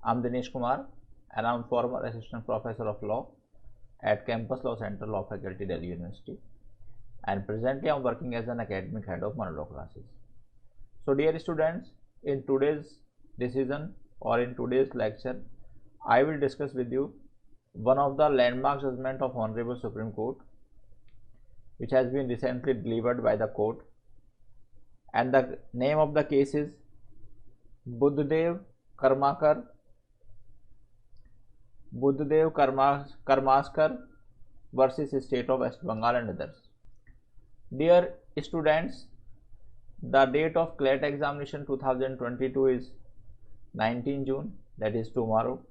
I'm Dinesh Kumar and I'm former Assistant Professor of Law at Campus Law Center Law Faculty, Delhi University, and presently I'm working as an academic head of monologue classes. So dear students, in today's decision or in today's lecture, I will discuss with you one of the landmark judgment of Honorable Supreme Court which has been recently delivered by the court, and the name of the case is Buddhadev Karmaskar versus State of West Bengal and others. Dear students, the date of CLAT examination 2022 is 19 June, that is tomorrow,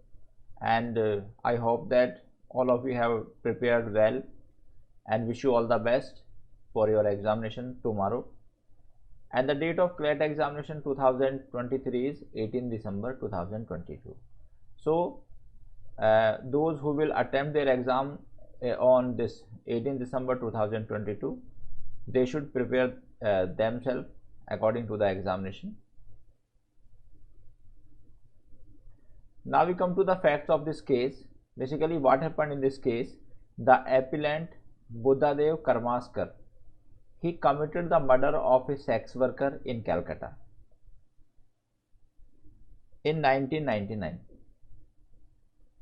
and I hope that all of you have prepared well and wish you all the best for your examination tomorrow. And the date of CLAT examination 2023 is 18 December 2022. So those who will attempt their exam on this 18 December 2022, they should prepare themselves according to the examination. Now we come to the facts of this case. Basically, what happened in this case, the appellant Buddhadev Karmaskar, he committed the murder of a sex worker in Calcutta in 1999,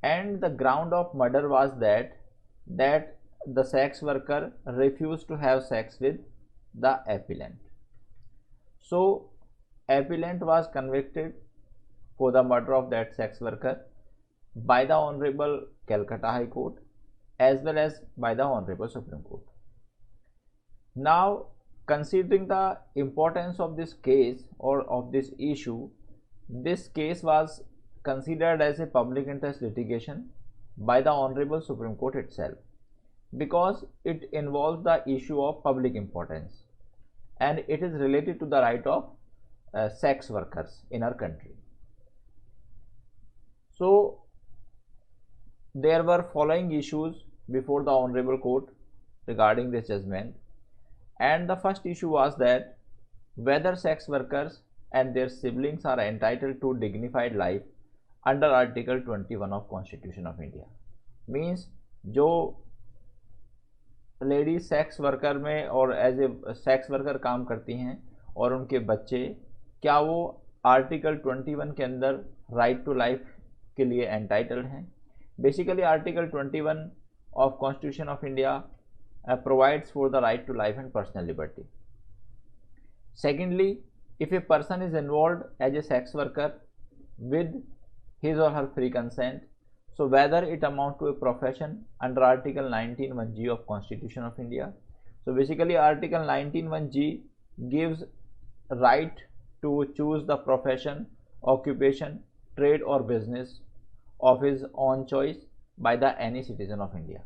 and the ground of murder was that the sex worker refused to have sex with the appellant. So appellant was convicted for the murder of that sex worker by the Honorable Calcutta High Court as well as by the Honorable Supreme Court. Now, considering the importance of this case or of this issue, this case was considered as a public interest litigation by the Honorable Supreme Court itself, because it involves the issue of public importance and it is related to the right of sex workers in our country. So there were following issues before the Honorable Court regarding this judgment, and the first issue was that whether sex workers and their siblings are entitled to dignified life under Article 21 of Constitution of India. Means जो lady sex worker में और as a sex worker काम करती हैं और उनके बच्चे, क्या वो आर्टिकल 21 के अंदर राइट टू लाइफ के लिए एंटाइटल्ड हैं? Basically article 21 of Constitution of India provides for the right to life and personal liberty. Secondly, if a person is involved as a sex worker with his or her free consent, so whether it amount to a profession under Article 19(1)(g) of Constitution of India. So basically Article 19(1)(g) gives right to choose the profession, occupation, trade or business of his own choice by the any citizen of India.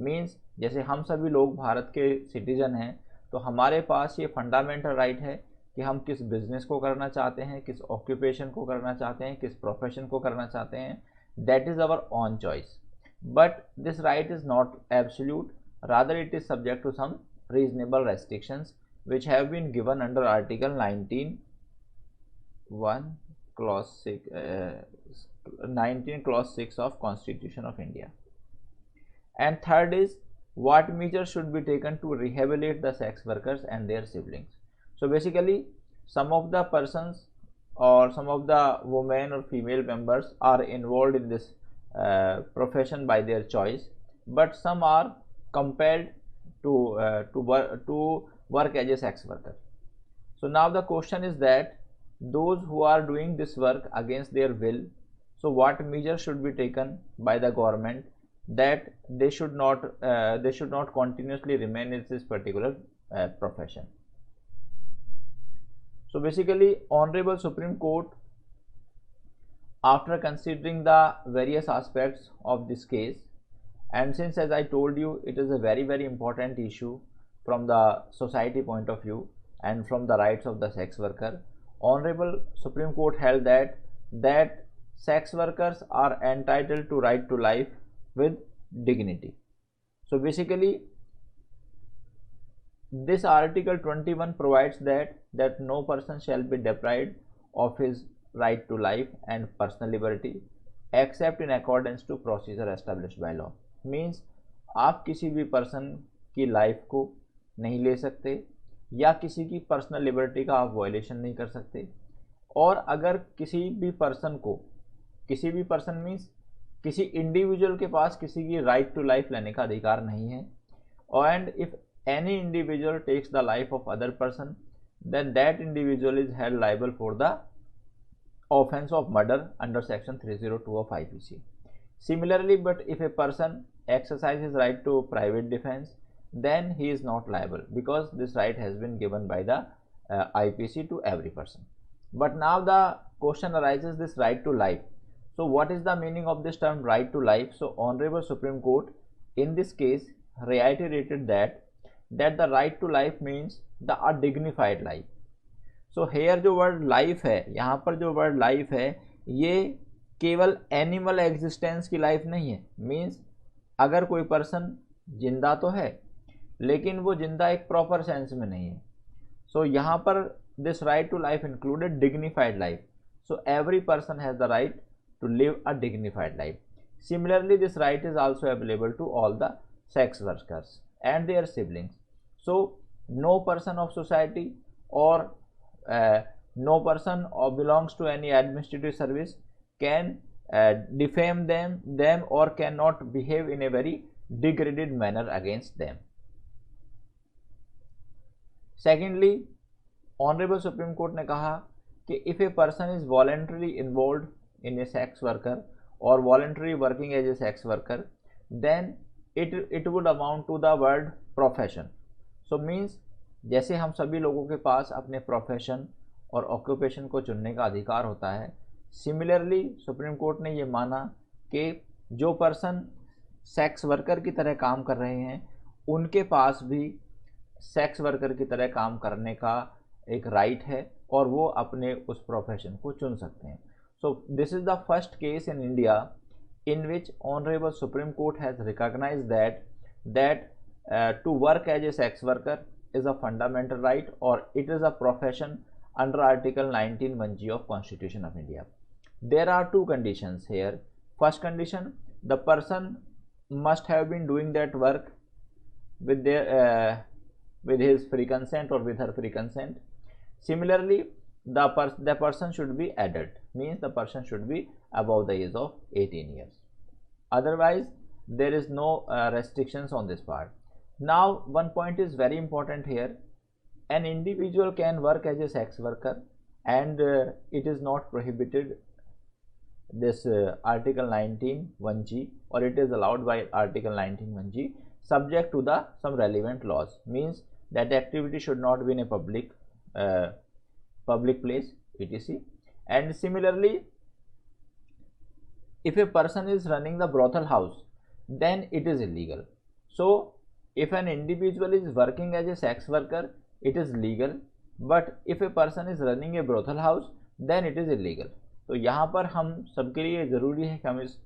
Means जैसे हम सभी लोग भारत के citizen हैं, तो हमारे पास ये fundamental right है कि हम किस बिजनेस को करना चाहते हैं, किस ऑक्यूपेशन को करना चाहते हैं, किस प्रोफेशन को करना चाहते हैं. That is our own choice, but this right is not absolute, rather it is subject to some reasonable restrictions which have been given under Article 19(1) clause 6 of Constitution of India. And third is, what measures should be taken to rehabilitate the sex workers and their siblings. So basically some of the persons or some of the women or female members are involved in this profession by their choice, but some are compelled to work as a sex worker. So now the question is that those who are doing this work against their will, so what measures should be taken by the government that they should not continuously remain in this particular profession. So basically Honorable Supreme Court, after considering the various aspects of this case, and since as I told you it is a very important issue from the society point of view and from the rights of the sex worker, Honorable Supreme Court held that sex workers are entitled to right to life with dignity. So basically this Article 21 provides that no person shall be deprived of his right to life and personal liberty except in accordance to procedure established by law. Means आप किसी भी person की life को नहीं ले सकते या किसी की पर्सनल लिबर्टी का आप वायलेशन नहीं कर सकते। और अगर किसी भी पर्सन को, किसी भी पर्सन मीन्स किसी इंडिविजुअल के पास किसी की राइट टू लाइफ लेने का अधिकार नहीं है, and if any individual takes the life of other person then that individual is held liable for the offense of murder under section 302 of IPC. Similarly, but if a person exercises right to private defense, then he is not liable because this right has been given by the IPC to every person. But now the question arises, this right to life. So what is the meaning of this term right to life? So Honorable Supreme Court in this case reiterated that the right to life means the a dignified life. So here जो word life है, यहाँ पर जो word life है ये केवल animal existence की life नहीं है। मीन्स अगर कोई पर्सन जिंदा तो है लेकिन वो जिंदा एक प्रॉपर सेंस में नहीं है। सो यहाँ पर this right to life included dignified life. So every person has the right to live a dignified life. Similarly this right is also available to all the sex workers and their siblings. So no person of society or no person or belongs to any administrative service can defame them or cannot behave in a very degraded manner against them. Secondly, Honorable Supreme Court ने कहा कि if a person is voluntarily involved in a sex worker or voluntarily working as a sex worker, then it would amount to the word profession. So means जैसे हम सभी लोगों के पास अपने profession और ऑक्यूपेशन को चुनने का अधिकार होता है, सिमिलरली सुप्रीम कोर्ट ने ये माना कि जो पर्सन सेक्स वर्कर की तरह काम कर रहे हैं उनके पास भी सेक्स वर्कर की तरह काम करने का एक राइट है और वो अपने उस प्रोफेशन को चुन सकते हैं। So this is the first case in India in which Honorable Supreme Court has recognized that to work as a sex worker is a fundamental right or it is a profession under Article 19(1)(g) of Constitution of India. There are two conditions here. First condition, the person must have been doing that work with his free consent or with her free consent. Similarly, the person should be adult, means the person should be above the age of 18 years. Otherwise there is no restrictions on this part. Now one point is very important here. An individual can work as a sex worker and it is not prohibited this Article 19(1)(g) or it is allowed by Article 19(1)(g) subject to the some relevant laws. Means that activity should not be in a public place etc. And similarly, if a person is running the brothel house, then it is illegal. So if an individual is working as a sex worker, it is legal, but if a person is running a brothel house, then it is illegal. तो यहाँ पर हम सबके लिए ज़रूरी है कि हम इस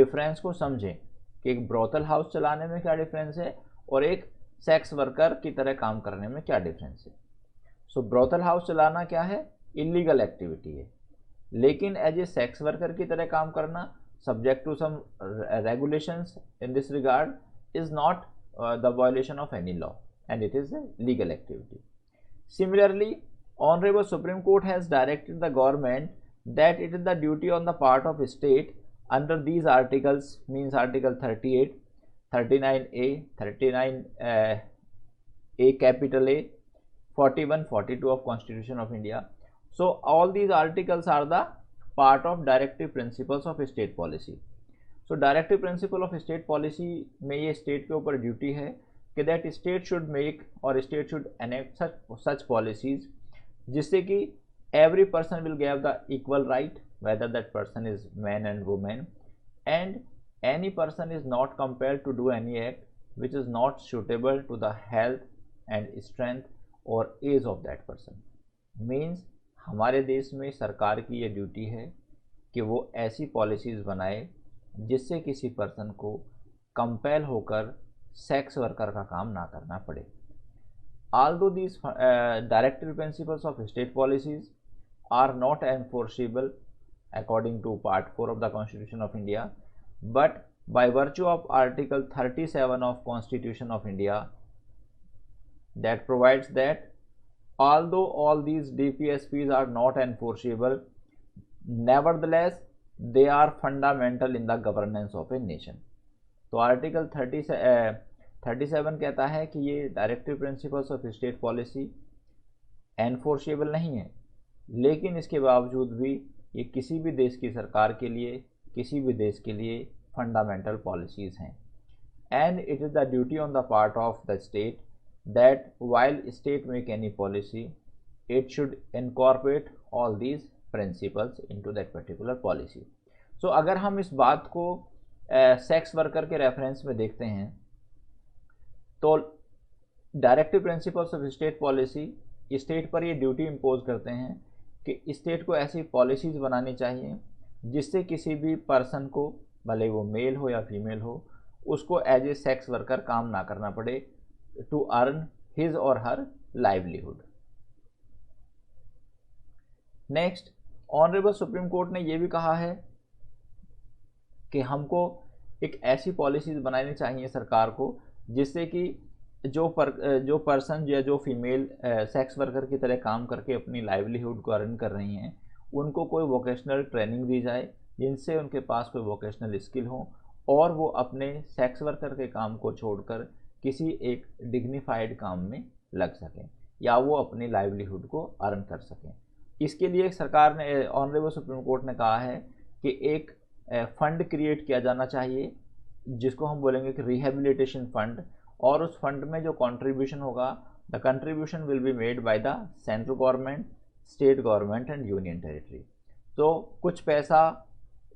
डिफरेंस को समझें कि एक ब्रोथल हाउस चलाने में क्या डिफरेंस है और एक सेक्स वर्कर की तरह काम करने में क्या डिफरेंस है। सो ब्रोथल हाउस चलाना क्या है, इलीगल एक्टिविटी है, लेकिन एज ए सेक्स वर्कर की तरह काम करना subject to some regulations in this regard is not the violation of any law and it is a legal activity. Similarly, Honorable Supreme Court has directed the government that it is the duty on the part of state under these articles, means Article 38, 39A, 39A capital A, 41, 42 of Constitution of India. So all these articles are the part of directive principles of state policy. So directive principle of state policy में ये state के ऊपर duty है कि that state should make or state should enact such policies जिससे कि every person will get the equal right, whether that person is man and woman, and any person is not compelled to do any act which is not suitable to the health and strength or age of that person. Means हमारे देश में सरकार की ये duty है कि वो ऐसी पॉलिसीज़ बनाए जिससे किसी पर्सन को कंपेल होकर सेक्स वर्कर का काम ना करना पड़े. Although these directive principles of state policies are not enforceable according to part 4 of the Constitution of India, but by virtue of Article 37 of Constitution of India, that provides that although all these DPSPs are not enforceable, nevertheless they are fundamental in the governance of a nation. तो article 37 कहता है कि ये directive principles of state policy enforceable नहीं है, लेकिन इसके बावजूद भी ये किसी भी देश की सरकार के लिए, किसी भी देश के लिए फंडामेंटल पॉलिसीज़ हैं. And it is the duty on the part of the state that while state make any policy, it should incorporate all these principles into that particular policy. So अगर हम इस बात को सेक्स वर्कर के reference में देखते हैं तो directive principles of state policy state पर ये ड्यूटी इम्पोज करते हैं कि स्टेट को ऐसी पॉलिसीज़ बनानी चाहिए जिससे किसी भी पर्सन को, भले वो मेल हो या फीमेल हो, उसको एज ए सेक्स वर्कर काम ना करना पड़े to earn his or her livelihood. Next, honourable supreme court ने यह भी कहा है कि हमको एक ऐसी पॉलिसीज बनानी चाहिए सरकार को जिससे कि जो पर्सन या जो फीमेल सेक्स वर्कर की तरह काम करके अपनी लाइवलीहुड को अर्न कर रही हैं, उनको कोई वोकेशनल ट्रेनिंग दी जाए जिनसे उनके पास कोई वोकेशनल स्किल हो और वो अपने सेक्स वर्कर के काम को छोड़कर किसी एक डिग्निफाइड काम में लग सकें या वो अपनी लाइवलीहुड को अर्न कर सकें. इसके लिए सरकार ने, ऑनरेबल सुप्रीम कोर्ट ने कहा है कि एक फंड क्रिएट किया जाना चाहिए जिसको हम बोलेंगे कि रिहेबिलिटेशन फंड, और उस फंड में जो कंट्रीब्यूशन होगा, the contribution will be made by the central government, state government and union territory. तो कुछ पैसा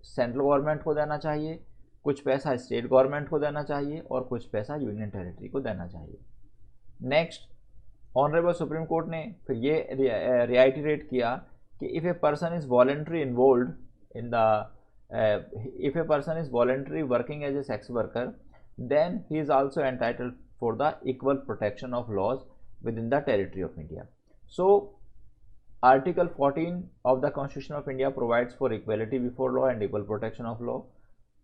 सेंट्रल गवर्नमेंट को देना चाहिए, कुछ पैसा स्टेट गवर्नमेंट को देना चाहिए और कुछ पैसा यूनियन टेरिटरी को देना चाहिए. नेक्स्ट, ऑनरेबल सुप्रीम कोर्ट ने फिर ये रिआइटरेट किया कि if a person is voluntary involve in the if a person is voluntarily working as a sex worker, then he is also entitled for the equal protection of laws within the territory of India. So Article 14 of the Constitution of India provides for equality before law and equal protection of law.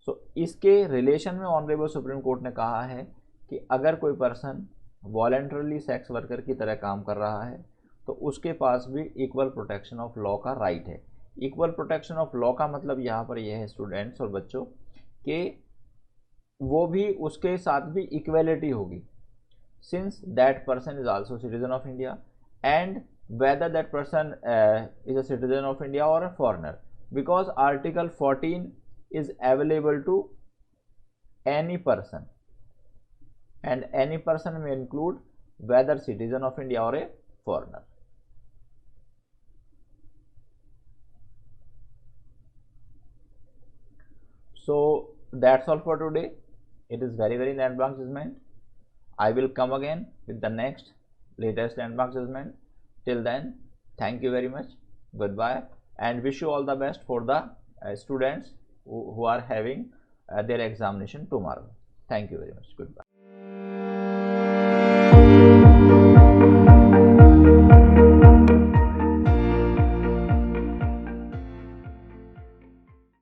So इसके relation में honourable supreme court ने कहा है कि अगर कोई person voluntarily sex worker की तरह काम कर रहा है तो उसके पास भी इक्वल प्रोटेक्शन ऑफ लॉ का राइट है. इक्वल प्रोटेक्शन ऑफ लॉ का मतलब यहाँ पर यह है स्टूडेंट्स और बच्चों कि वो भी, उसके साथ भी इक्वेलिटी होगी since that person is also citizen of India and whether that person is a citizen of India or a foreigner, because article 14 is available to any person and any person may include whether citizen of India or a foreigner. So that's all for today. It is very net bank judgment. I will come again with the next latest net bank judgment. Till then, thank you very much. Goodbye and wish you all the best for the students who are having their examination tomorrow. Thank you very much. Goodbye.